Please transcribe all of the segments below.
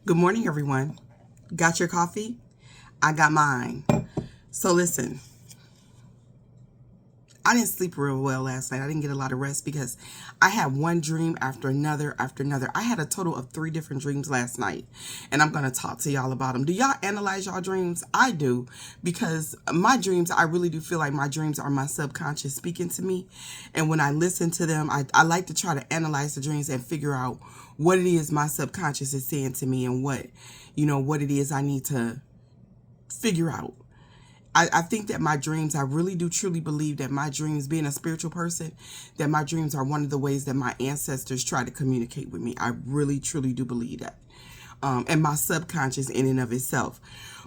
Good morning, everyone. Got your coffee? I got mine. So listen, I didn't sleep real well last night. I didn't get a lot of rest because I had one dream after another after another. I had a total of 3 different dreams last night, and I'm going to talk to y'all about them. Do y'all analyze y'all dreams? I do, because my dreams, I really do feel like my dreams are my subconscious speaking to me. And when I listen to them, I like to try to analyze the dreams and figure out what it is my subconscious is saying to me and what it is I need to figure out. I think that my dreams, I really do truly believe that my dreams, being a spiritual person, that my dreams are one of the ways that my ancestors try to communicate with me. I really truly do believe that. And my subconscious in and of itself.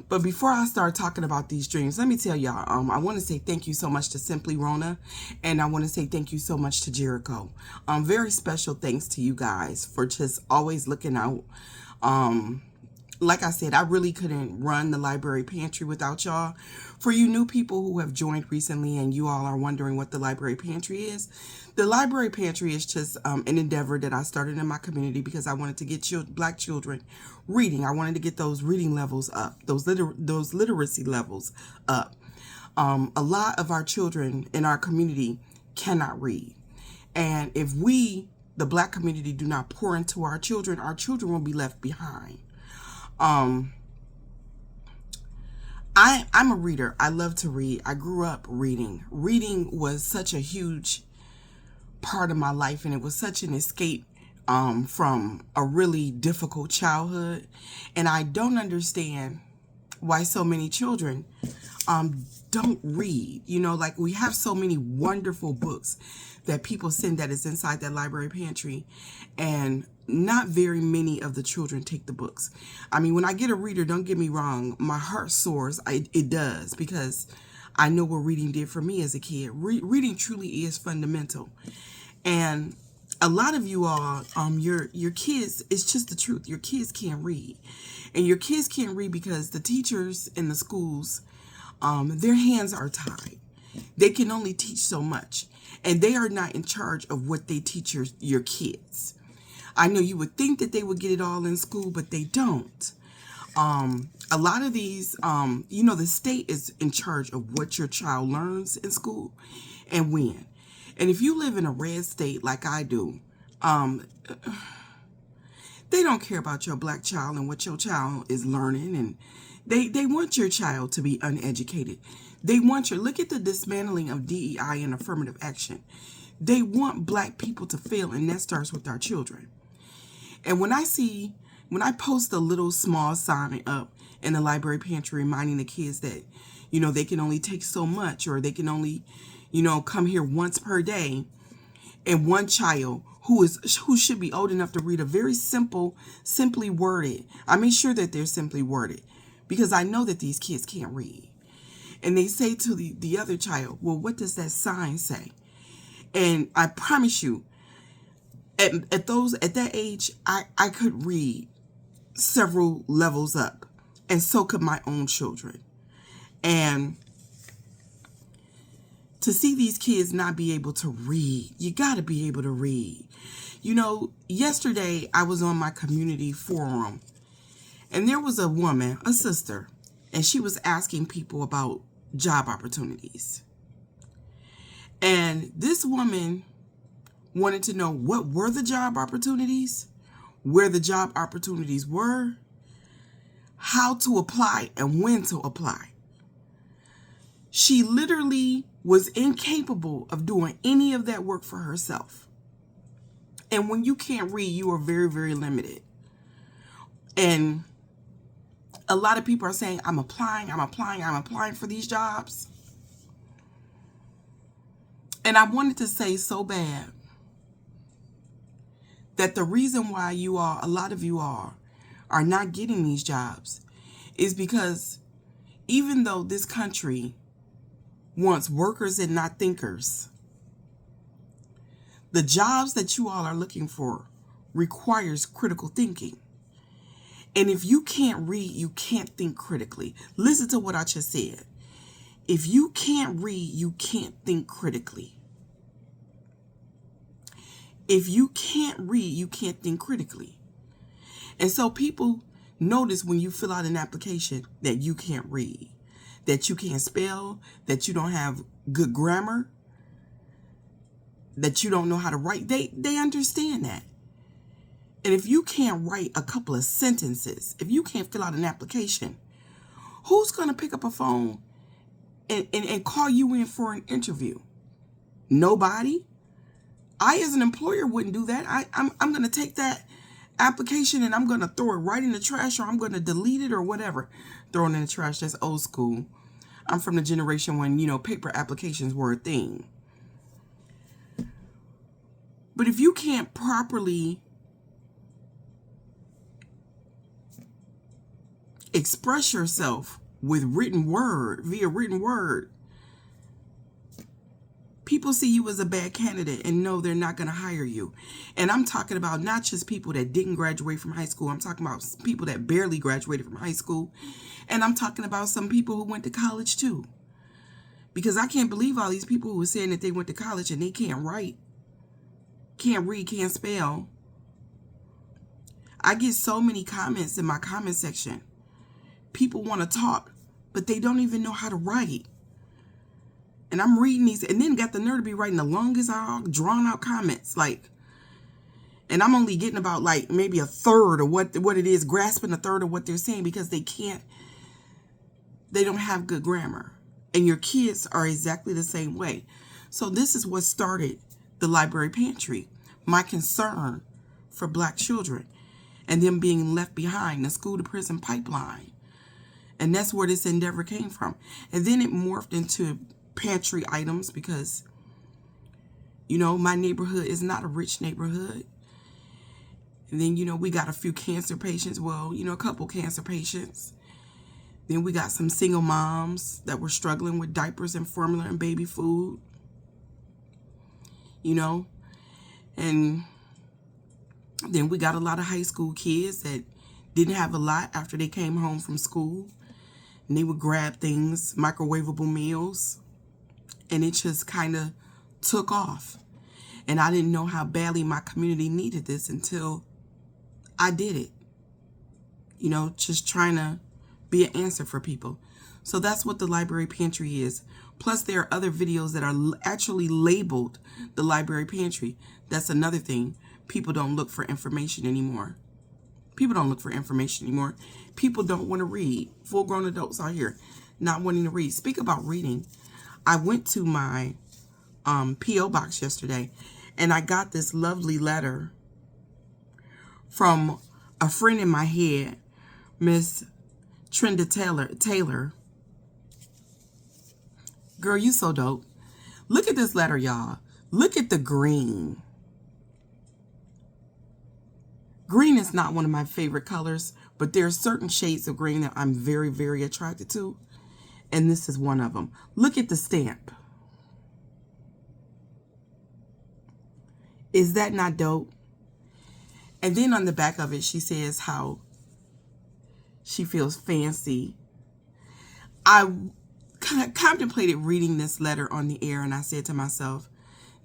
But before I start talking about these dreams, let me tell y'all, I want to say thank you so much to Simply Rona, and I want to say thank you so much to Jericho. Very special thanks to you guys for just always looking out. Like I said, I really couldn't run the Library Pantry without y'all. For you new people who have joined recently and you all are wondering what the Library Pantry is, the Library Pantry is just an endeavor that I started in my community because I wanted to get black children reading. I wanted to get those reading levels up, those literacy levels up. A lot of our children in our community cannot read. And if we, the black community, do not pour into our children will be left behind. I'm a reader. I love to read. I grew up reading. Reading was such a huge part of my life, and it was such an escape from a really difficult childhood. And I don't understand why so many children don't read. Like we have so many wonderful books that people send that is inside that Library Pantry, and not very many of the children take the books. I mean, when I get a reader, don't get me wrong, my heart soars. It does, because I know what reading did for me as a kid. Reading truly is fundamental. And a lot of you all, your kids, it's just the truth. Your kids can't read. And your kids can't read because the teachers in the schools, their hands are tied. They can only teach so much. And they are not in charge of what they teach your kids. I know you would think that they would get it all in school, but they don't. A lot of these, the state is in charge of what your child learns in school and when. And if you live in a red state like I do, they don't care about your black child and what your child is learning. And they want your child to be uneducated. They want look at the dismantling of DEI and affirmative action. They want black people to fail, and that starts with our children. And when I post a little small sign up in the Library Pantry reminding the kids that, they can only take so much, or they can only, come here once per day, and one child who should be old enough to read a very simply worded, I make sure that they're simply worded, because I know that these kids can't read. And they say to the other child, well, what does that sign say? And I promise you, at that age, I could read several levels up, and so could my own children. And to see these kids not be able to read, you got to be able to read. Yesterday I was on my community forum, and there was a woman, a sister, and she was asking people about job opportunities. And this woman wanted to know what were the job opportunities, where the job opportunities were, how to apply, and when to apply. She literally was incapable of doing any of that work for herself. And when you can't read, you are very, very limited. And a lot of people are saying, I'm applying for these jobs. And I wanted to say so bad that the reason why a lot of you all are not getting these jobs is because even though this country wants workers and not thinkers, the jobs that you all are looking for requires critical thinking. And if you can't read, you can't think critically. Listen to what I just said. If you can't read, you can't think critically. If you can't read, you can't think critically. And so people Notice when you fill out an application that you can't read, that you can't spell, that you don't have good grammar, that you don't know how to write. They understand that. And if you can't write a couple of sentences, if you can't fill out an application, who's going to pick up a phone and call you in for an interview? Nobody. I, as an employer, wouldn't do that. I'm going to take that application and I'm going to throw it right in the trash, or I'm going to delete it or whatever. Throw it in the trash. That's old school. I'm from the generation when, paper applications were a thing. But if you can't properly express yourself with via written word, people see you as a bad candidate and know they're not going to hire you. And I'm talking about not just people that didn't graduate from high school. I'm talking about people that barely graduated from high school. And I'm talking about some people who went to college too. Because I can't believe all these people who are saying that they went to college and they can't write, can't read, can't spell. I get so many comments in my comment section. People want to talk, but they don't even know how to write. And I'm reading these, and then got the nerve to be writing the longest, drawn out comments. And I'm only getting about maybe a third of what it is, grasping a third of what they're saying, because they don't have good grammar. And your kids are exactly the same way. So this is what started the Library Pantry. My concern for Black children and them being left behind, the school to prison pipeline. And that's where this endeavor came from. And then it morphed into pantry items because, my neighborhood is not a rich neighborhood. And then, we got a few cancer patients. Well, a couple cancer patients. Then we got some single moms that were struggling with diapers and formula and baby food. And then we got a lot of high school kids that didn't have a lot after they came home from school. And they would grab things, microwavable meals, and it just kind of took off. And I didn't know how badly my community needed this until I did it. Just trying to be an answer for people. So that's what the Library Pantry is. Plus, there are other videos that are actually labeled the Library Pantry. That's another thing. People don't look for information anymore. People don't look for information anymore. People don't want to read. Full-grown adults out here not wanting to read. Speak about reading. I went to my P.O. Box yesterday, and I got this lovely letter from a friend in my head, Miss Trenda Taylor. Girl, you so dope. Look at this letter, y'all. Look at the green. Green is not one of my favorite colors, but there are certain shades of green that I'm very, very attracted to. And this is one of them. Look at the stamp. Is that not dope? And then on the back of it, she says how she feels fancy. I kind of contemplated reading this letter on the air, and I said to myself,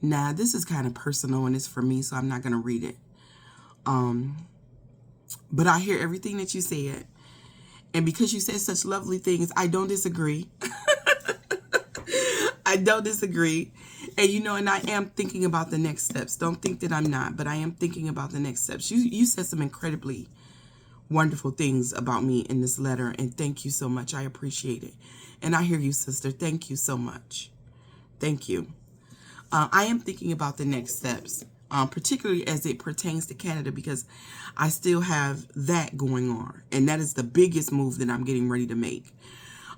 nah, this is kind of personal and it's for me, so I'm not going to read it. But I hear everything that you said. And because you said such lovely things, I don't disagree. I don't disagree. And and I am thinking about the next steps. Don't think that I'm not, but I am thinking about the next steps. You said some incredibly wonderful things about me in this letter, and thank you so much. I appreciate it. And I hear you, sister. Thank you so much. Thank you. I am thinking about the next steps, particularly as it pertains to Canada, because I still have that going on. And that is the biggest move that I'm getting ready to make.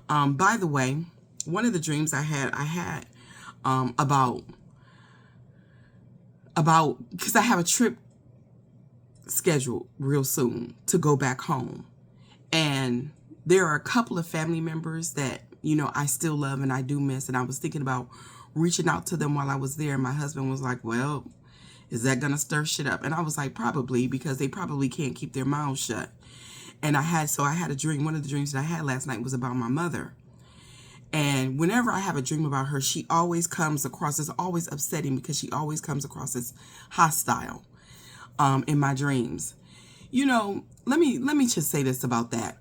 By the way, one of the dreams I had about because I have a trip scheduled real soon to go back home. And there are a couple of family members that, I still love and I do miss. And I was thinking about reaching out to them while I was there. And my husband was like, well, is that going to stir shit up? And I was like, probably, because they probably can't keep their mouths shut. And I had a dream. One of the dreams that I had last night was about my mother. And whenever I have a dream about her, she always comes across as always upsetting, because she always comes across as hostile in my dreams. You know, let me just say this about that.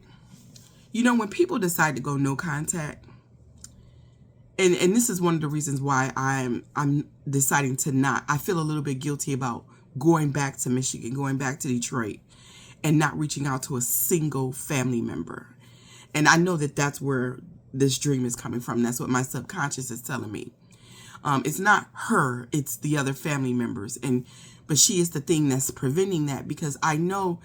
You know, when people decide to go no contact, and this is one of the reasons why I'm deciding to not. I feel a little bit guilty about going back to Michigan, going back to Detroit, and not reaching out to a single family member. And I know that that's where this dream is coming from. That's what my subconscious is telling me. It's not her, it's the other family members. But she is the thing that's preventing that, because I know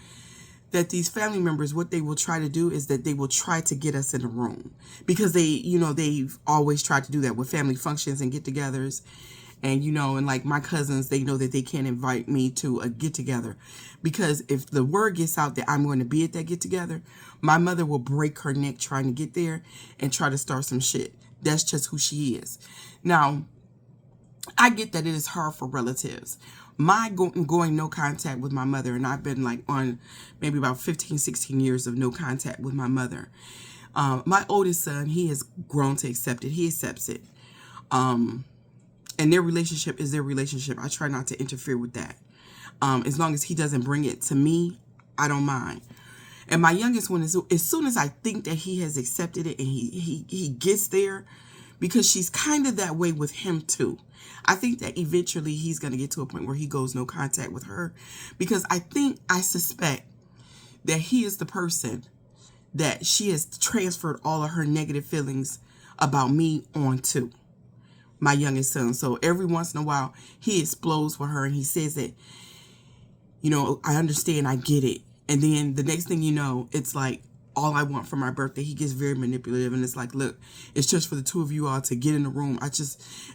that these family members, what they will try to do is that they will try to get us in a room, because they've always tried to do that with family functions and get-togethers. And, and like my cousins, they know that they can't invite me to a get-together, because if the word gets out that I'm going to be at that get-together, my mother will break her neck trying to get there and try to start some shit. That's just who she is. Now, I get that it is hard for relatives. My going no contact with my mother, and I've been like on maybe about 15, 16 years of no contact with my mother. My oldest son, he has grown to accept it. He accepts it. And their relationship is their relationship. I try not to interfere with that. As long as he doesn't bring it to me, I don't mind. And my youngest one, as soon as I think that he has accepted it and he gets there, because she's kind of that way with him too. I think that eventually he's going to get to a point where he goes no contact with her, because I suspect that he is the person that she has transferred all of her negative feelings about me onto my youngest son. So every once in a while he explodes with her and he says that, I understand, I get it. And then the next thing you know, it's like, all I want for my birthday, he gets very manipulative, and it's like, look, it's just for the two of you all to get in the room.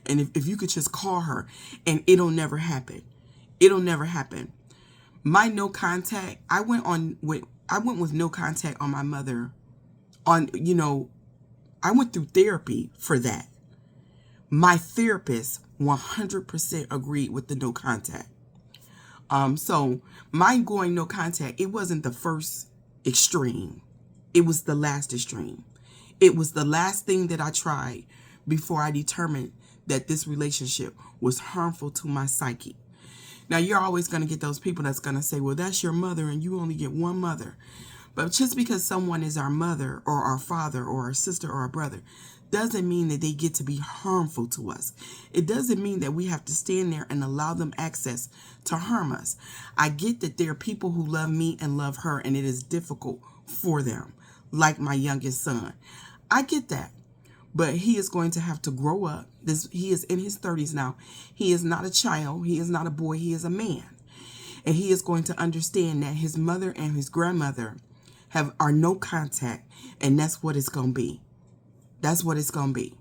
And if you could just call her, and it'll never happen. It'll never happen. My no contact, I went with no contact on my mother I went through therapy for that. My therapist 100% agreed with the no contact. So my going no contact, it wasn't the first extreme. It was the last extreme. It was the last thing that I tried before I determined that this relationship was harmful to my psyche. Now, you're always going to get those people that's going to say, well, that's your mother and you only get one mother. But just because someone is our mother or our father or our sister or our brother doesn't mean that they get to be harmful to us. It doesn't mean that we have to stand there and allow them access to harm us. I get that there are people who love me and love her, and it is difficult for them, like my youngest son. I get that. But he is going to have to grow up. He is in his 30s now. He is not a child. He is not a boy. He is a man. And he is going to understand that his mother and his grandmother are no contact. And that's what it's going to be. That's what it's going to be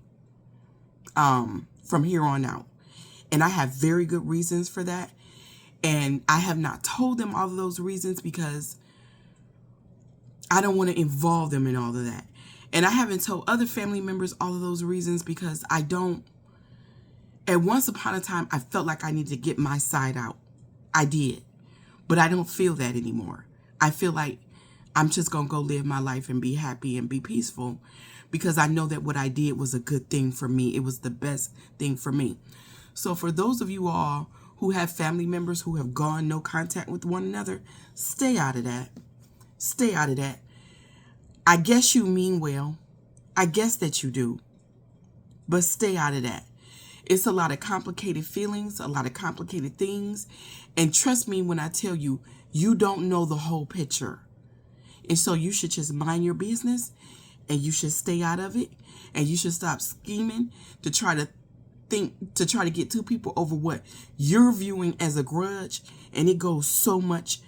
from here on out. And I have very good reasons for that. And I have not told them all of those reasons because I don't want to involve them in all of that. And I haven't told other family members all of those reasons because I don't. And once upon a time, I felt like I needed to get my side out. I did. But I don't feel that anymore. I feel like I'm just going to go live my life and be happy and be peaceful because I know that what I did was a good thing for me. It was the best thing for me. So for those of you all who have family members who have gone no contact with one another, stay out of that. Stay out of that. I guess you mean well. I guess that you do. But stay out of that. It's a lot of complicated feelings, a lot of complicated things. And trust me when I tell you, you don't know the whole picture. And so you should just mind your business and you should stay out of it. And you should stop scheming to try to get two people over what you're viewing as a grudge. And it goes so much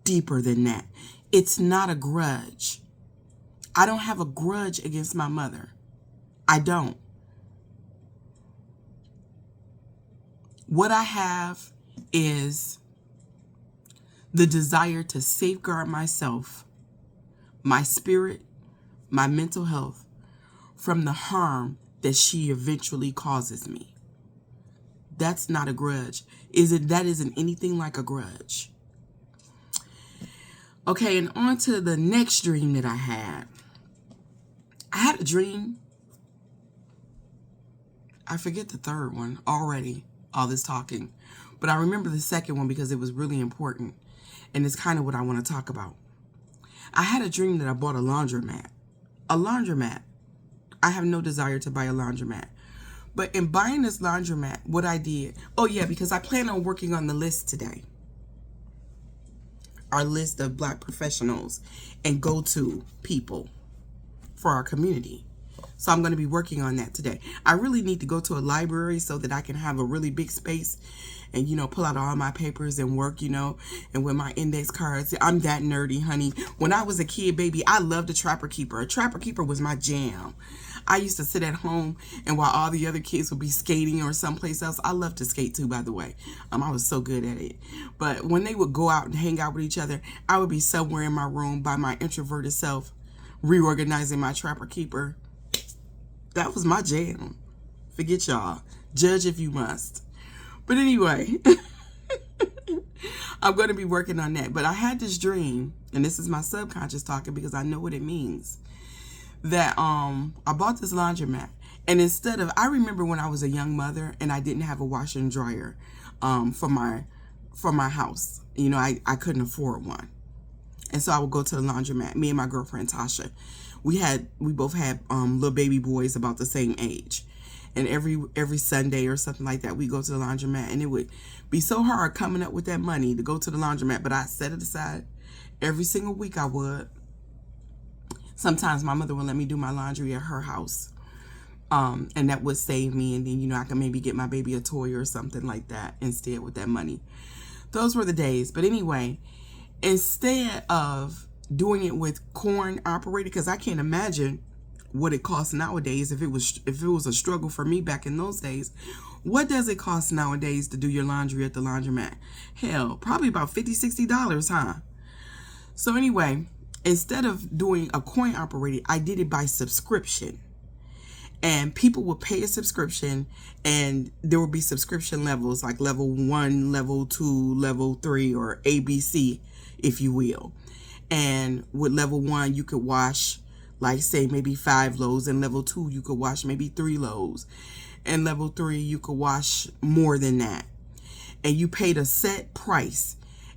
deeper than that. It's not a grudge. I don't have a grudge against my mother. I don't. What I have is the desire to safeguard myself, my spirit, my mental health from the harm that she eventually causes me. That's not a grudge. That isn't anything like a grudge. Okay, and on to the next dream that I had. I had a dream. I forget the third one already, all this talking. But I remember the second one because it was really important. and it's kind of what I want to talk about. I had a dream that I bought a laundromat. A laundromat. I have no desire to buy a laundromat. But in buying this laundromat, what I did, oh yeah, because I plan on working on the list today. Our list of Black professionals and go-to people for our community. So I'm going to be working on that today. I really need to go to a library so that I can have a really big space and, you know, pull out all my papers and work, you know, and with my index cards. I'm that nerdy, honey. When I was a kid, baby, I loved a Trapper Keeper. A Trapper Keeper was my jam. I used to sit at home, and while all the other kids would be skating or someplace else, I loved to skate too, by the way. I was so good at it. But when they would go out and hang out with each other, I would be somewhere in my room by my introverted self, reorganizing my Trapper Keeper. That was my jam. Forget y'all. Judge if you must. But anyway, I'm going to be working on that. But I had this dream, and this is my subconscious talking because I know what it means, that I bought this laundromat. And instead of, I remember when I was a young mother and I didn't have a washer and dryer for my house. You know, I couldn't afford one. And so I would go to the laundromat, me and my girlfriend Tasha. We both had little baby boys about the same age. And every Sunday or something like that, we go to the laundromat. And it would be so hard coming up with that money to go to the laundromat. But I set it aside every single week. I would. Sometimes my mother would let me do my laundry at her house. And that would save me. And then, you know, I could maybe get my baby a toy or something like that instead with that money. Those were the days. But anyway, instead of doing it with coin operated, because I can't imagine what it costs nowadays if it was a struggle for me back in those days. What does it cost nowadays to do your laundry at the laundromat? Hell, probably about $50-$60, huh? So anyway, instead of doing a coin operated, I did it by subscription. And people would pay a subscription, and there would be subscription levels like level 1, level 2, level 3, or ABC, if you will. And with level 1, you could wash, like, say, maybe 5 loads. And level 2, you could wash maybe 3 loads. And level 3, you could wash more than that. And you paid a set price.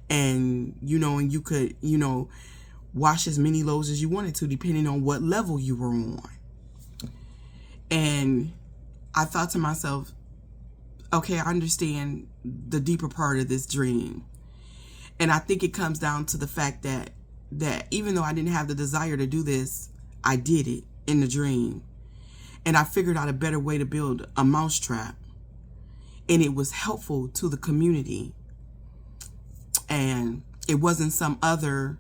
And, you know, and you could, you know, wash as many loads as you wanted to, depending on what level you were on. And I thought to myself, okay, I understand the deeper part of this dream. And I think it comes down to the fact that even though I didn't have the desire to do this, I did it in the dream. And I figured out a better way to build a mousetrap. And it was helpful to the community. And it wasn't some other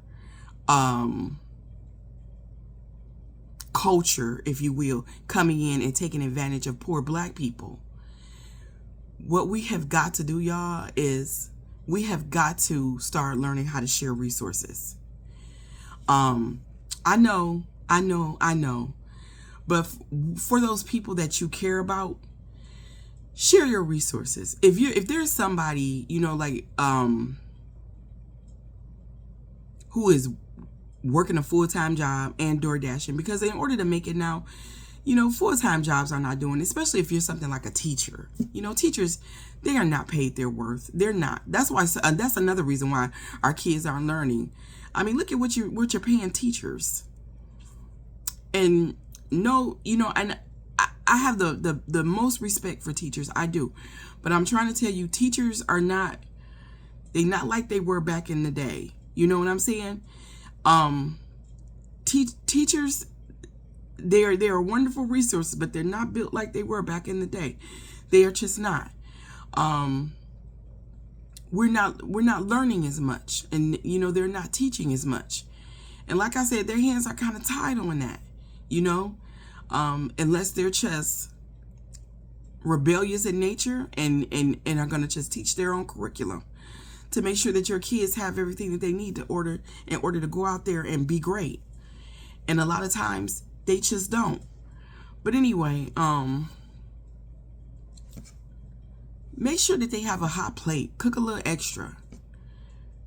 culture, if you will, coming in and taking advantage of poor Black people. What we have got to do, y'all, is we have got to start learning how to share resources. I know. But for those people that you care about, share your resources. If there's somebody, you know, like, who is working a full-time job and door dashing, because in order to make it now, you know, full-time jobs are not doing it, especially if you're something like a teacher. You know, teachers, they are not paid their worth. They're not. That's why. That's another reason why our kids aren't learning. I mean, look at what you're paying teachers. And no, you know, and I have the most respect for teachers. I do. But I'm trying to tell you, teachers are not, they're not like they were back in the day. You know what I'm saying? Teachers, they are wonderful resources, but they're not built like they were back in the day. They are just not. We're not learning as much, and you know, they're not teaching as much. And like I said, their hands are kind of tied on that, you know, unless they're just rebellious in nature and are going to just teach their own curriculum to make sure that your kids have everything that they need in order to go out there and be great. And a lot of times they just don't. But anyway, make sure that they have a hot plate. Cook a little extra.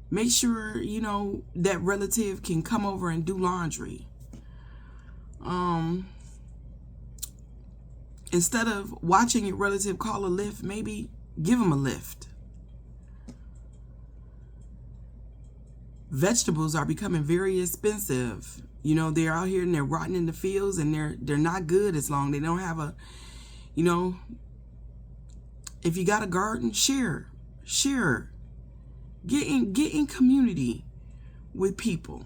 Make sure, you know, that relative can come over and do laundry. Instead of watching your relative call a lift, maybe give them a lift. vegetables are becoming very expensive. You know, they're out here and they're rotting in the fields, and they're not good as long. They don't have a, you know, if you got a garden, share. Get in community with people.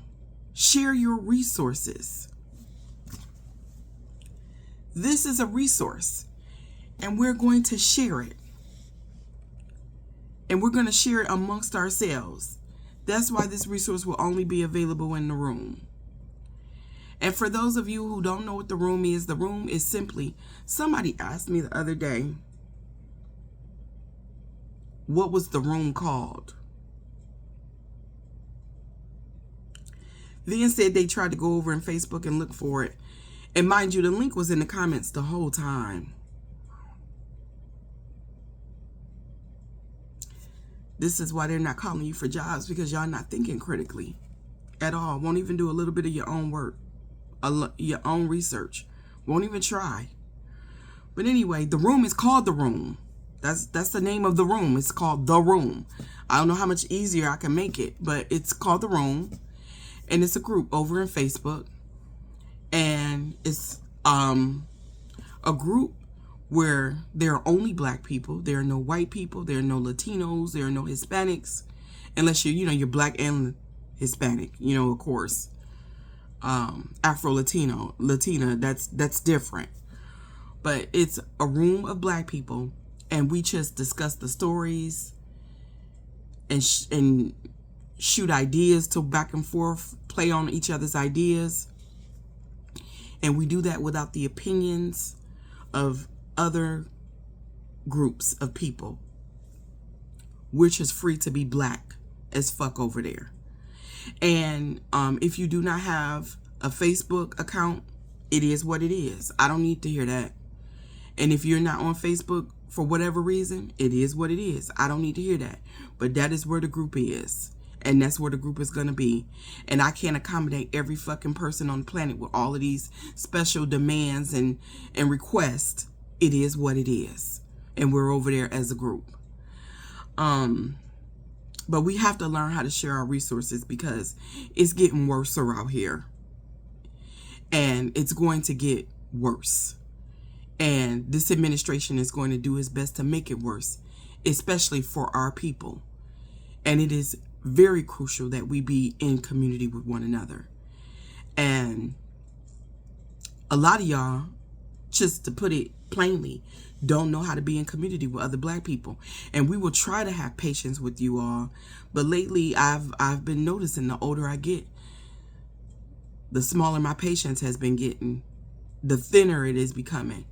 Share your resources. This is a resource, and we're going to share it. And we're going to share it amongst ourselves. That's why this resource will only be available in the room. And for those of you who don't know what the room is simply, somebody asked me the other day, what was the room called? Then said they tried to go over in Facebook and look for it. And mind you, the link was in the comments the whole time. This is why they're not calling you for jobs, because y'all not thinking critically at all. Won't even do a little bit of your own work, your own research. Won't even try. But anyway, the room is called The Room. That's the name of the room. It's called The Room. I don't know how much easier I can make it, but it's called The Room. And it's a group over in Facebook. And it's a group where there are only black people. There are no white people. There are no Latinos. There are no Hispanics. Unless you're black and Hispanic, of course. Latina, that's different. But it's a room of black people, and we just discuss the stories and shoot ideas to back and forth, play on each other's ideas. And we do that without the opinions of other groups of people. We're just free to be black as fuck over there. And if you do not have a Facebook account, it is what it is. I don't need to hear that. And if you're not on Facebook for whatever reason, it is what it is. I don't need to hear that. But that is where the group is. And that's where the group is going to be. And I can't accommodate every fucking person on the planet with all of these special demands and requests. It is what it is. And we're over there as a group. But we have to learn how to share our resources, because it's getting worse out here. And it's going to get worse. And this administration is going to do its best to make it worse, especially for our people. And it is very crucial that we be in community with one another. And a lot of y'all, just to put it plainly, don't know how to be in community with other black people. And we will try to have patience with you all. But lately, I've been noticing, the older I get, the smaller my patience has been getting, the thinner it is becoming.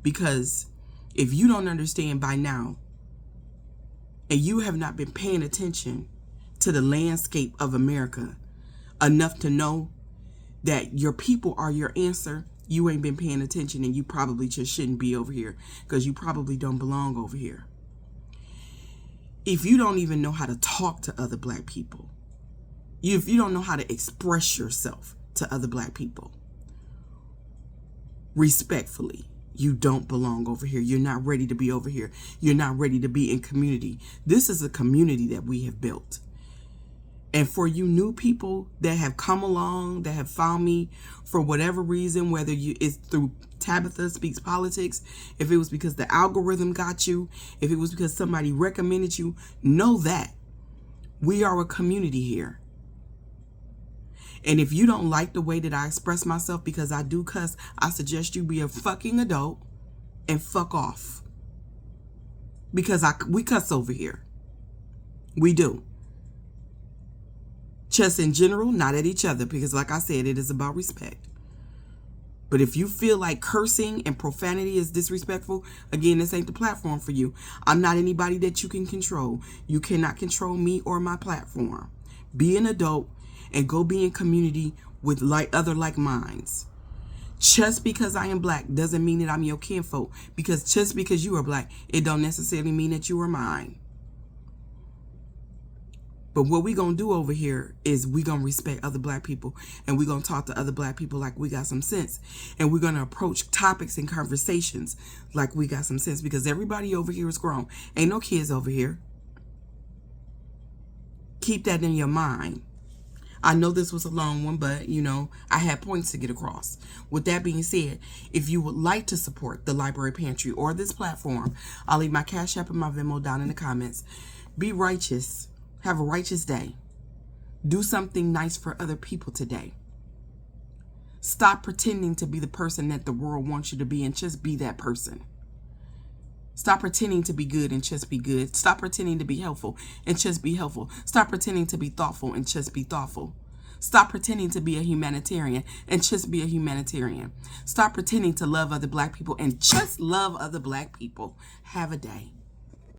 Because if you don't understand by now, and you have not been paying attention to the landscape of America enough to know that your people are your answer, you ain't been paying attention, and you probably just shouldn't be over here, because you probably don't belong over here. If you don't even know how to talk to other black people, if you don't know how to express yourself to other black people respectfully, you don't belong over here. You're not ready to be over here. You're not ready to be in community. This is a community that we have built. And for you new people that have come along, that have found me for whatever reason, whether it's through Tabitha Speaks Politics, if it was because the algorithm got you, if it was because somebody recommended you, know that we are a community here. And if you don't like the way that I express myself, because I do cuss, I suggest you be a fucking adult and fuck off. Because we cuss over here. We do. Just in general, not at each other, because like I said, it is about respect. But if you feel like cursing and profanity is disrespectful, again, this ain't the platform for you. I'm not anybody that you can control. You cannot control me or my platform. Be an adult and go be in community with other like minds. Just because I am black doesn't mean that I'm your kinfolk. Because just because you are black, it don't necessarily mean that you are mine. But what we gonna do over here is we gonna respect other black people, and we gonna talk to other black people like we got some sense, and we're gonna approach topics and conversations like we got some sense, because everybody over here is grown. Ain't no kids over here. Keep that in your mind. I know this was a long one, but you know, I had points to get across. With that being said, if you would like to support the Library Pantry or this platform, I'll leave my Cash App and my Venmo down in the comments. Be righteous. Have a righteous day. Do something nice for other people today. Stop pretending to be the person that the world wants you to be and just be that person. Stop pretending to be good and just be good. Stop pretending to be helpful and just be helpful. Stop pretending to be thoughtful and just be thoughtful. Stop pretending to be a humanitarian and just be a humanitarian. Stop pretending to love other black people and just love other black people. Have a day.